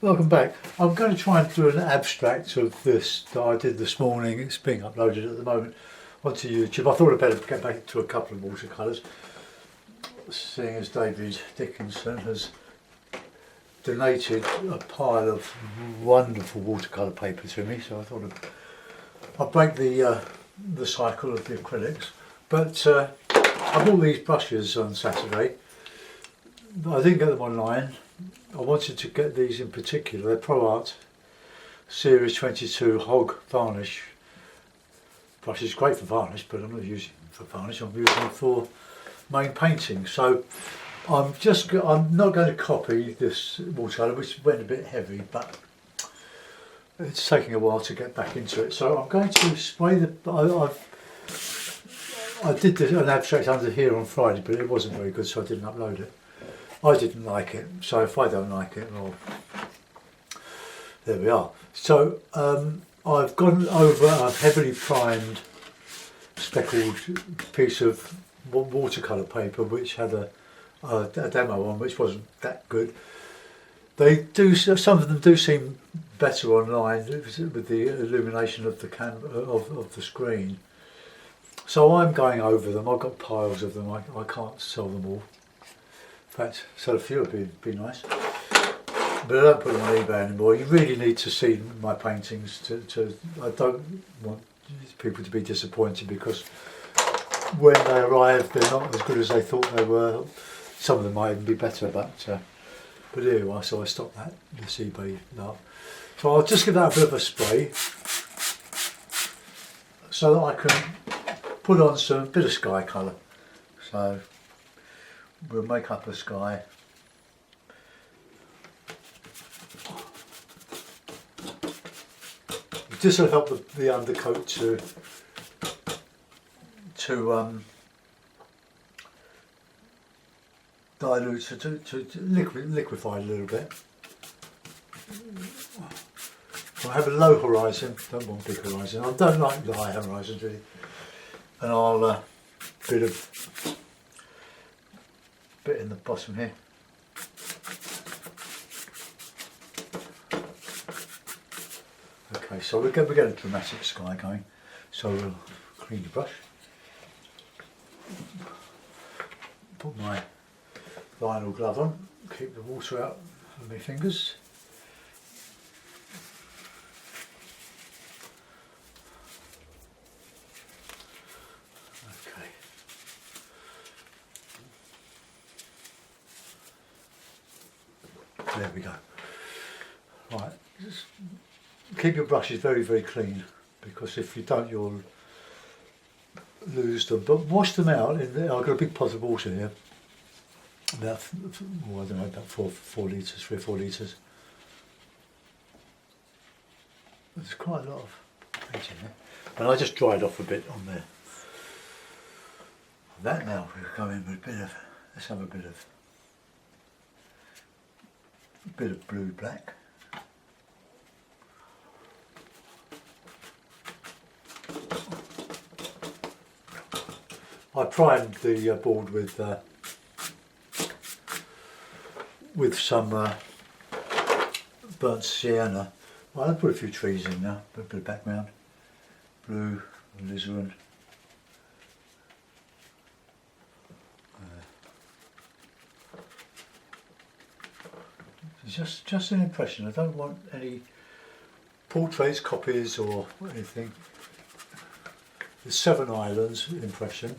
Welcome back. I'm going to try and do an abstract of this that I did this morning. It's being uploaded at the moment onto YouTube. I thought I'd better get back to a couple of watercolours, seeing as David Dickinson has donated a pile of wonderful watercolour paper to me, so I thought I'd break the cycle of the acrylics. But I bought these brushes on Saturday. I didn't get them online. I wanted to get these in particular. They're Pro Art Series 22 Hog Varnish brushes. Great for varnish, but I'm not using them for varnish. I'm using them for main painting. So I'm not going to copy this watercolour, which went a bit heavy, but it's taking a while to get back into it. So I'm going to spray I did an abstract under here on Friday, but it wasn't very good, so I didn't upload it. I didn't like it, so if I don't like it, well, there we are. So I've gone over a heavily primed speckled piece of watercolour paper which had a demo on, which wasn't that good. Some of them do seem better online with the illumination of the of the screen. So I'm going over them. I've got piles of them. I can't sell them all. In fact, sell a few would be nice, but I don't put them on eBay anymore. You really need to see my paintings I don't want people to be disappointed, because when they arrive they're not as good as they thought they were. Some of them might even be better, but here you are. So I stopped this eBay love. So I'll just give that a bit of a spray so that I can put on some bit of sky colour. So we'll make up a sky. This will help the undercoat to dilute, to liquefy a little bit. I have a low horizon, don't want big horizon. I don't like the high horizons really. And I'll bit in the bottom here. Okay, so we're going to get a dramatic sky going. So we'll clean the brush. Put my vinyl glove on, keep the water out of my fingers. Okay. There we go. Right, just keep your brushes very, very clean, because if you don't you'll lose them. But wash them out. I've got a big pot of water here. About, I don't know, about 4 litres, 3 or 4 litres. There's quite a lot of paint in there. And I just dried off a bit on there. That now we'll go in with let's have a bit of blue black. I primed the board with some burnt sienna. I'll put a few trees in now, put a bit of background, blue, alizarin. Just an impression. I don't want any portraits, copies or anything. The Seven Islands impression,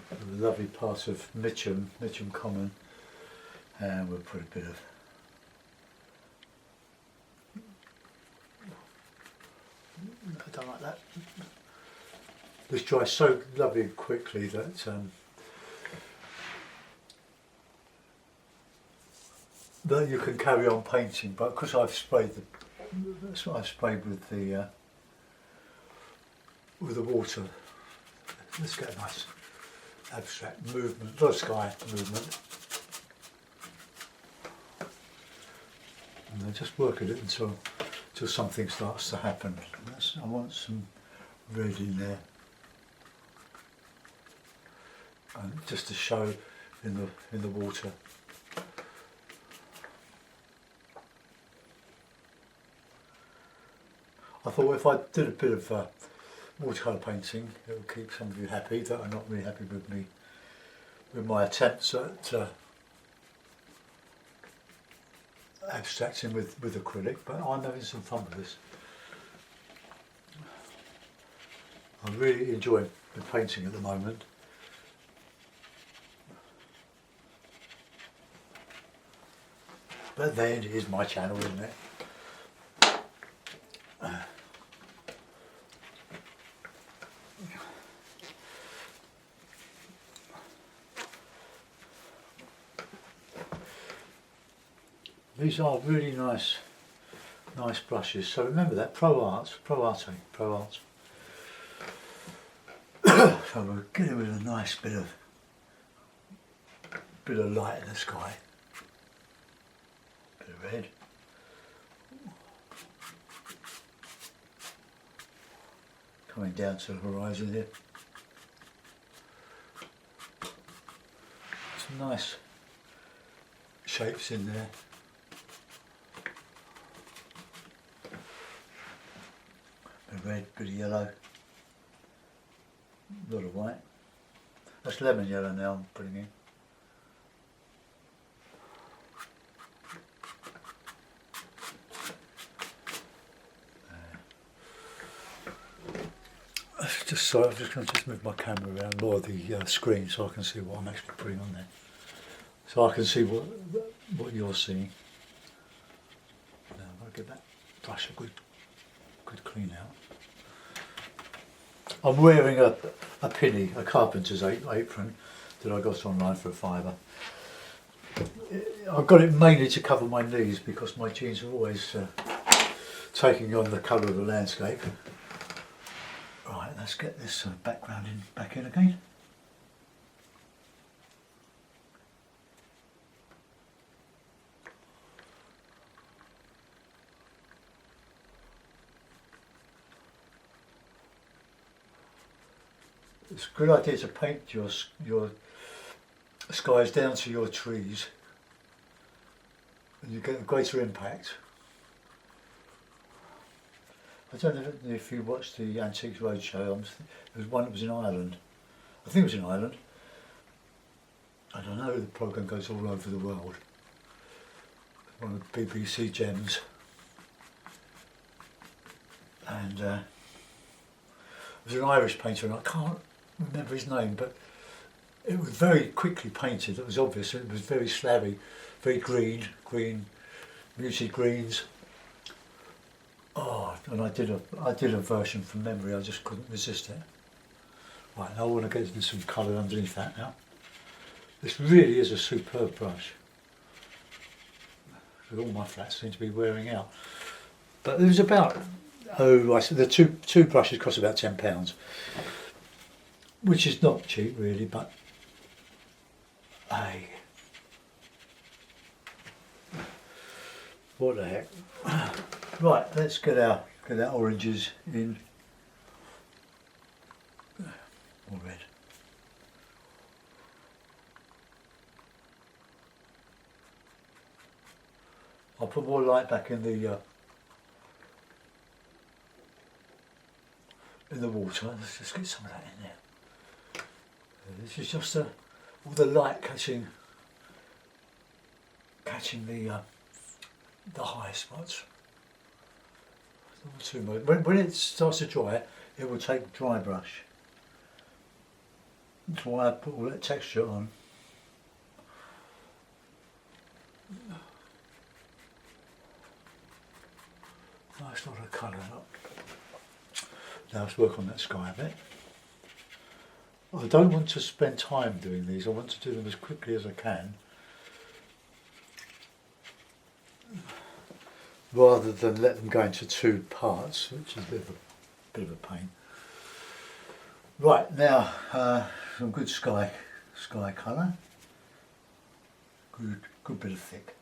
the lovely part of Mitcham Common, and we'll put a bit of I don't like that. This dries so lovely and quickly that that you can carry on painting, but because I've sprayed that's what I've sprayed with the water. Let's get a nice abstract movement, not sky movement. And I just work at it until something starts to happen. I want some red in there, and just to show in the water. I thought, well, if I did a bit of watercolour painting, it would keep some of you happy that are not really happy with me, with my attempts at abstracting with acrylic, but I'm having some fun with this. I really enjoy the painting at the moment. But then it is my channel, isn't it? These are really nice brushes. So remember that, Pro Arte. So we're getting with a nice bit of light in the sky, bit of red. Coming down to the horizon here. Some nice shapes in there. Bit of red, bit of yellow. A lot of white. That's lemon yellow now I'm putting in. So I'm just going to move my camera around more of the screen so I can see what I'm actually putting on there. So I can see what you're seeing. Now I'm going to give that brush a good clean out. I'm wearing a pinny, a carpenter's apron that I got online for £5. I've got it mainly to cover my knees because my jeans are always taking on the colour of the landscape. Right, let's get this background back in again. It's a good idea to paint your skies down to your trees, and you get a greater impact. I don't know if you watched the Antiques Roadshow. There was one that was in Ireland. I think it was in Ireland. I don't know, the programme goes all over the world. One of the BBC gems. And it was an Irish painter, and I can't remember his name, but it was very quickly painted. It was obvious. It was very slabby, very green, muted greens. Oh, and I did a version from memory. I just couldn't resist it. Right, now I want to get into some colour underneath that now. This really is a superb brush. All my flats seem to be wearing out. But it was about, I said the two brushes cost about £10, which is not cheap really, but hey, what the heck. Right, let's get our oranges in. More red. I'll put more light back in the water. Let's just get some of that in there. This is just all the light catching the high spots. Not too much. When it starts to dry, it will take a dry brush. That's why I put all that texture on. Nice lot of colour. Now let's work on that sky a bit. I don't want to spend time doing these. I want to do them as quickly as I can, rather than let them go into two parts, which is a bit of a pain. Right, now some good sky colour. Good bit of thick.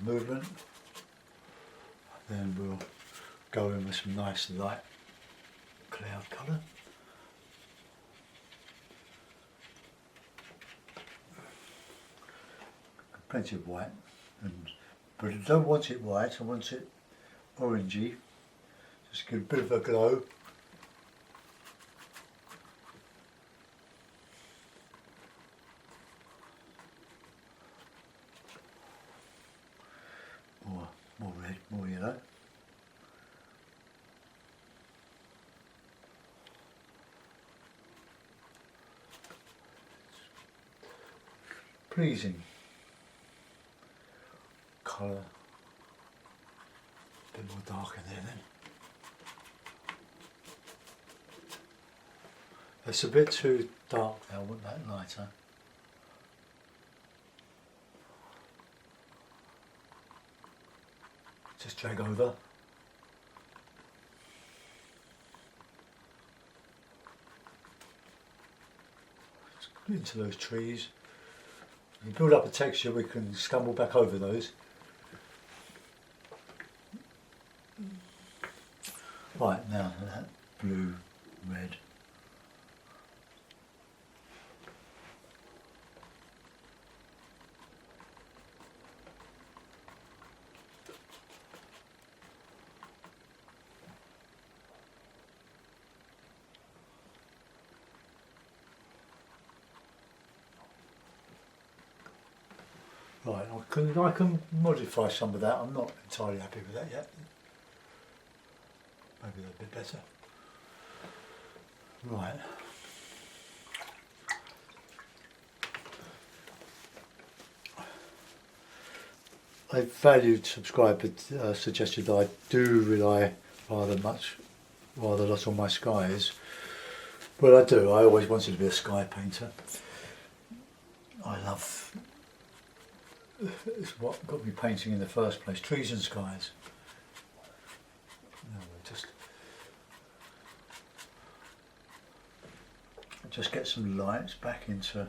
Movement. Then we'll go in with some nice light cloud colour. plenty of white, but I don't want it white, I want it orangey, just give a bit of a glow. More red, more yellow. Pleasing colour, a bit more darker there then. It's a bit too dark now, I want that lighter. Just drag over. Into those trees. You build up a texture, we can scumble back over those. Right, now that blue, red. Right, I can modify some of that. I'm not entirely happy with that yet. Maybe a bit better. Right. A valued subscriber suggested that I do rely rather a lot on my skies. Well, I do. I always wanted to be a sky painter. I love. It's what got me painting in the first place, trees and skies. Just get some lights back into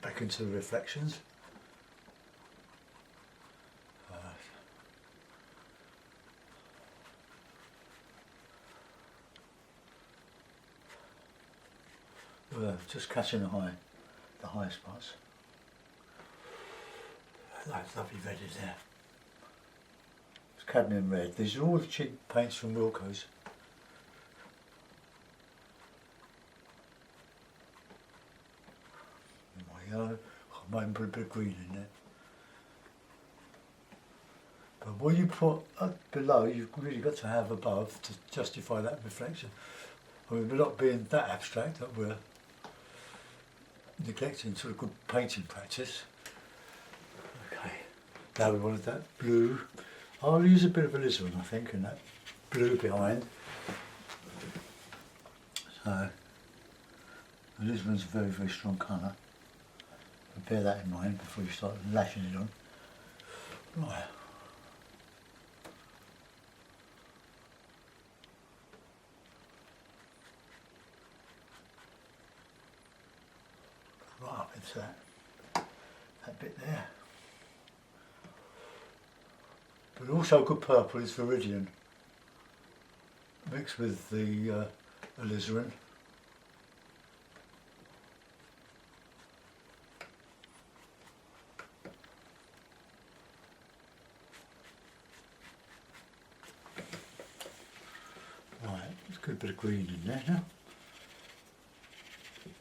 the reflections. Just catching the high spots. That lovely red is there. It's cadmium red. These are all the cheap paints from Wilco's. My yellow. I might even put a bit of green in there. But what you put up below, you've really got to have above to justify that reflection. I mean, we're not being that abstract that we're neglecting sort of good painting practice. Okay, now we wanted that blue. I'll use a bit of alizarin, I think, in that blue behind. So, alizarin's a very, very strong colour. But bear that in mind before you start lashing it on. Right. Right up into that bit there. But also good purple is Viridian, mixed with the alizarin. Right, there's a good bit of green in there now.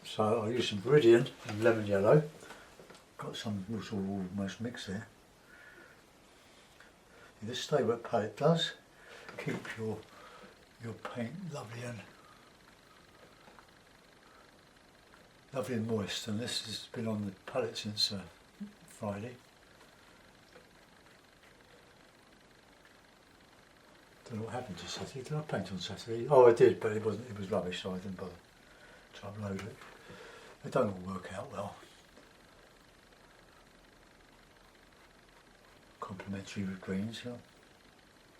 So I'll use some Viridian and lemon yellow. Got some which are almost mixed there. This stay wet palette does keep your paint lovely and moist, and this has been on the palette since Friday. Don't know what happened to Saturday. Did I paint on Saturday? Oh, I did, but it was rubbish, so I didn't bother to upload it. They don't all work out well. Complementary with greens, so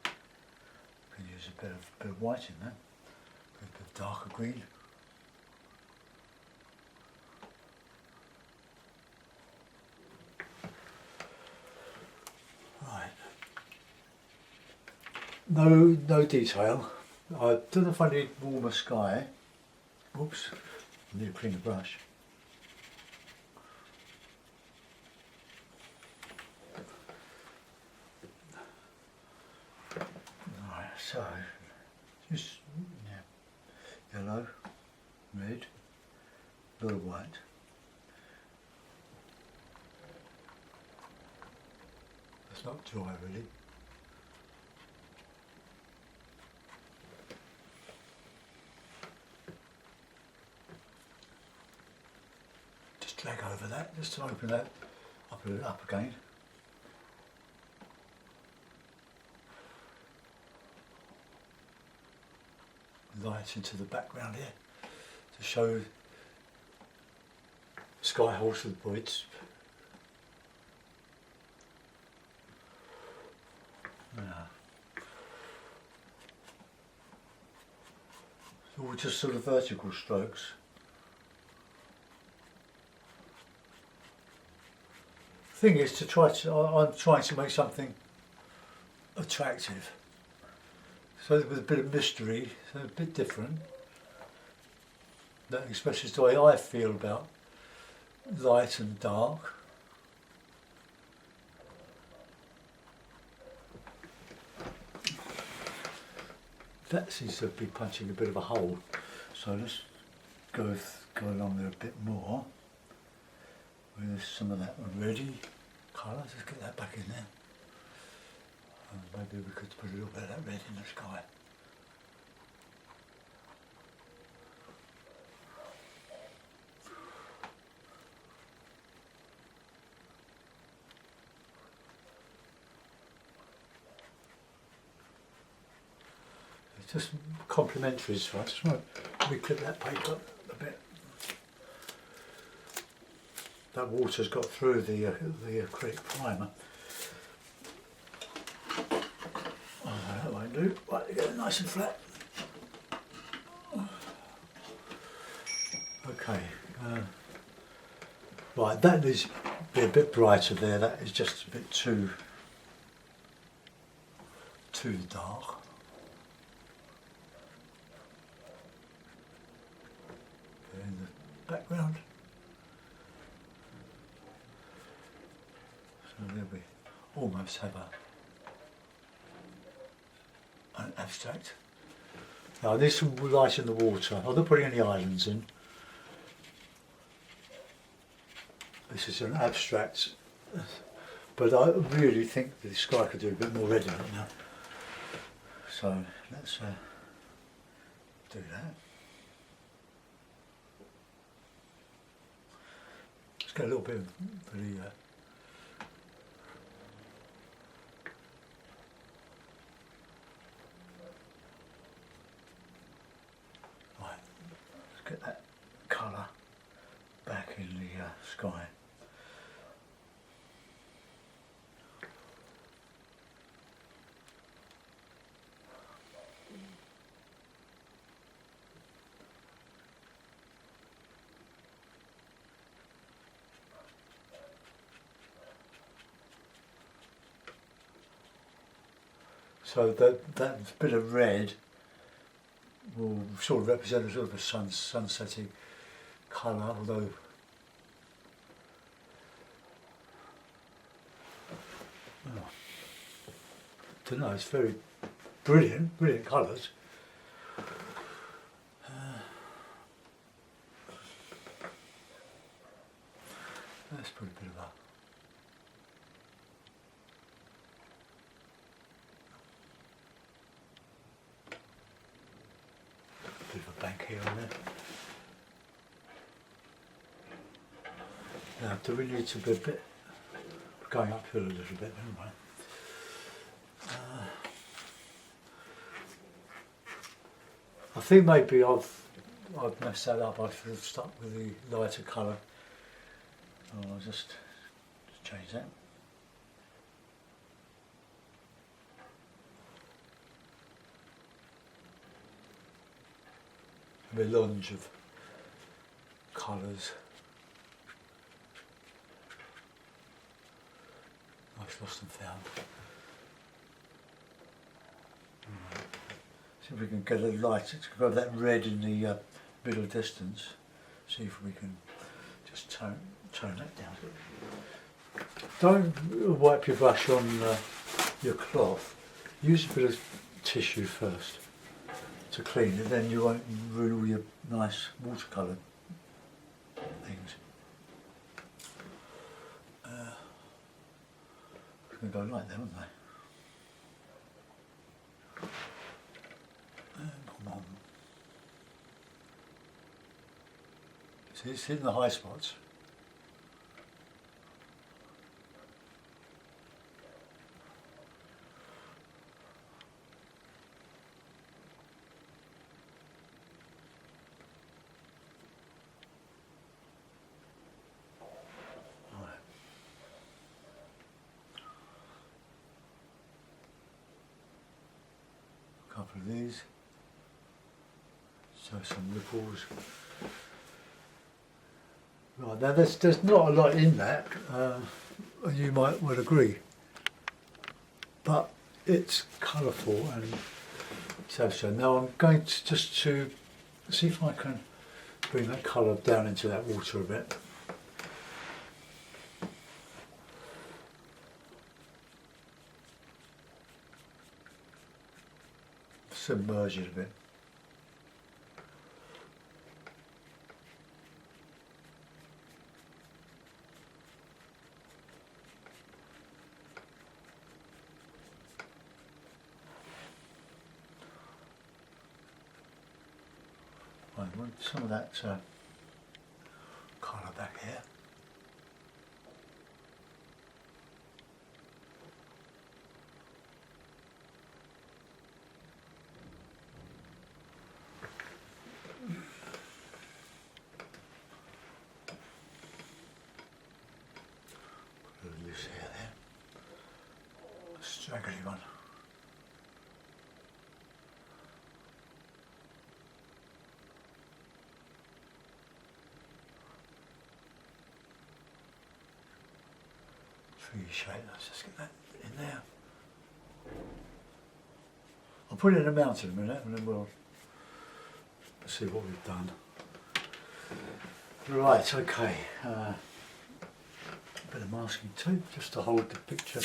can use a bit of white in there, a bit of darker green. Right. No detail. I don't know if I need warmer sky. Oops. I need to clean the brush. Right, so just yellow, red, a lot of white. It's not dry really. Just drag over that, just to open that up again. Light into the background here to show sky horse with points. So all just sort of vertical strokes. Thing is to try to, I'm trying to make something attractive. So with a bit of mystery, so a bit different. That expresses the way I feel about light and dark. That seems to be punching a bit of a hole. So let's go along there a bit more with some of that ready colour. Just get that back in there. And maybe we could put a little bit of that red in the sky. It's just complementary, so I just want to reclip that paper a bit. That water's got through the acrylic primer. Oh, that won't do. Right, to get it nice and flat. Okay. Right, that needs to be a bit brighter there. That is just a bit too dark. In the background. So there we almost have an abstract. Now there's some light in the water. I'm not putting any islands in. This is an abstract, but I really think the sky could do a bit more red in it now. So let's do that. Let's get a little bit of the right. Let's get that colour back in the sky. So that bit of red will sort of represent a sort of a sunsetting colour, although I don't know, it's very brilliant colours. Let's put a bit of that. Bit of a bank here and there. Now, do we need to be a bit going uphill a little bit, anyway? I think maybe I've messed that up. I should have stuck with the lighter colour. I'll just change that. A melange of colours. Nice lost and found. See if we can get a light. It's got that red in the middle distance. See if we can just tone that down. Don't wipe your brush on your cloth. Use a bit of tissue first to clean it, then you won't ruin all your nice watercolour things. It's going to go like that, aren't they? Come on. See, it's in the high spots. Couple of these, so some ripples. Right, now there's not a lot in that, you might well agree, but it's colourful and so. Now I'm going to just to see if I can bring that colour down into that water a bit. Submerge it a bit. I want some of that colour back here. Loose hair there, a straggly one. Tree shape, let's just get that in there. I'll put it in a mountain in a minute and then we'll see what we've done. Right, okay. Bit of masking tape just to hold the picture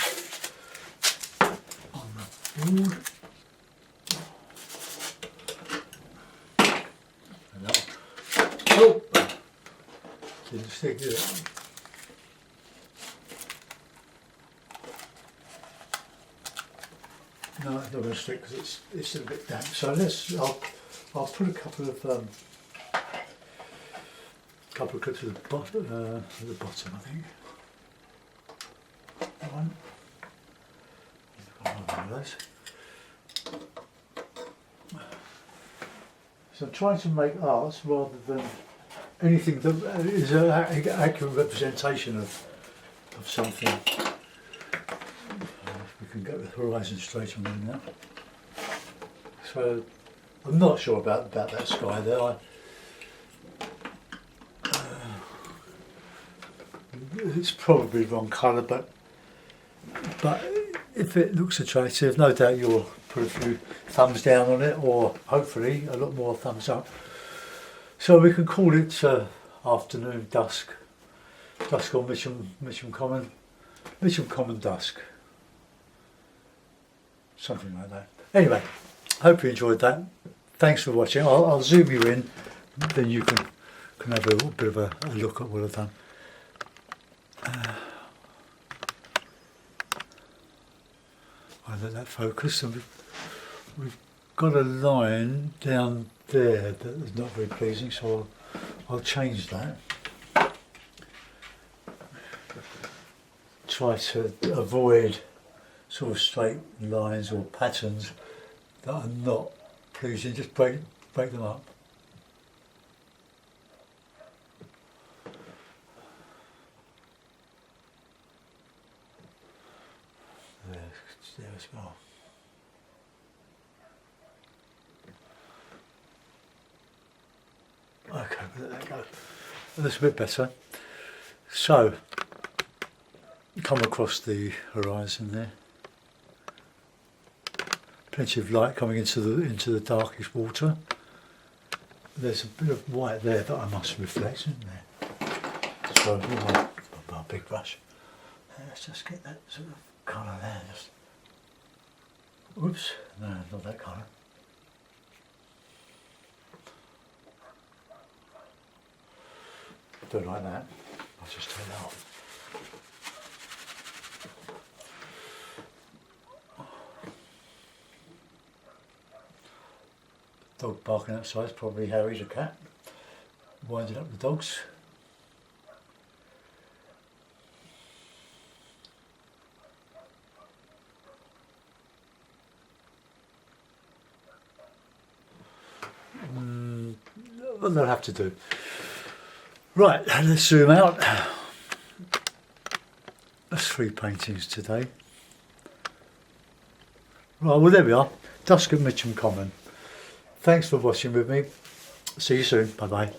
on the board. Oh! Didn't stick, did it? No, it's not going to stick because it's a bit damp. So I'll put a couple of clips at the bottom, I think. One. One of those. So I'm trying to make art rather than anything that is an accurate representation of something. We can get the horizon straight on there now. So I'm not sure about that sky there. It's probably wrong colour, but if it looks attractive, no doubt you'll put a few thumbs down on it, or hopefully a lot more thumbs up. So we can call it afternoon dusk on Mitcham Common dusk, something like that. Anyway, hope you enjoyed that. Thanks for watching. I'll zoom you in, then you can have a little bit of a look at what I've done. I let that focus, and we've got a line down there that is not very pleasing, so I'll change that. Try to avoid sort of straight lines or patterns that are not pleasing, just break them up. There as well. Okay, let that go. That's a bit better. So, come across the horizon there. Plenty of light coming into the darkish water. there's a bit of white there that I must reflect, isn't there? So with my big brush, let's just get that sort of colour there. Just, oops, no, not that colour. Do it like that. I'll just turn that off. Dog barking outside is probably Harry's a cat. Winding up the dogs. Well, they'll have to do. Right, let's zoom out. That's 3 paintings today. Right, well there we are. Dusk at Mitcham Common. Thanks for watching with me. See you soon. Bye bye.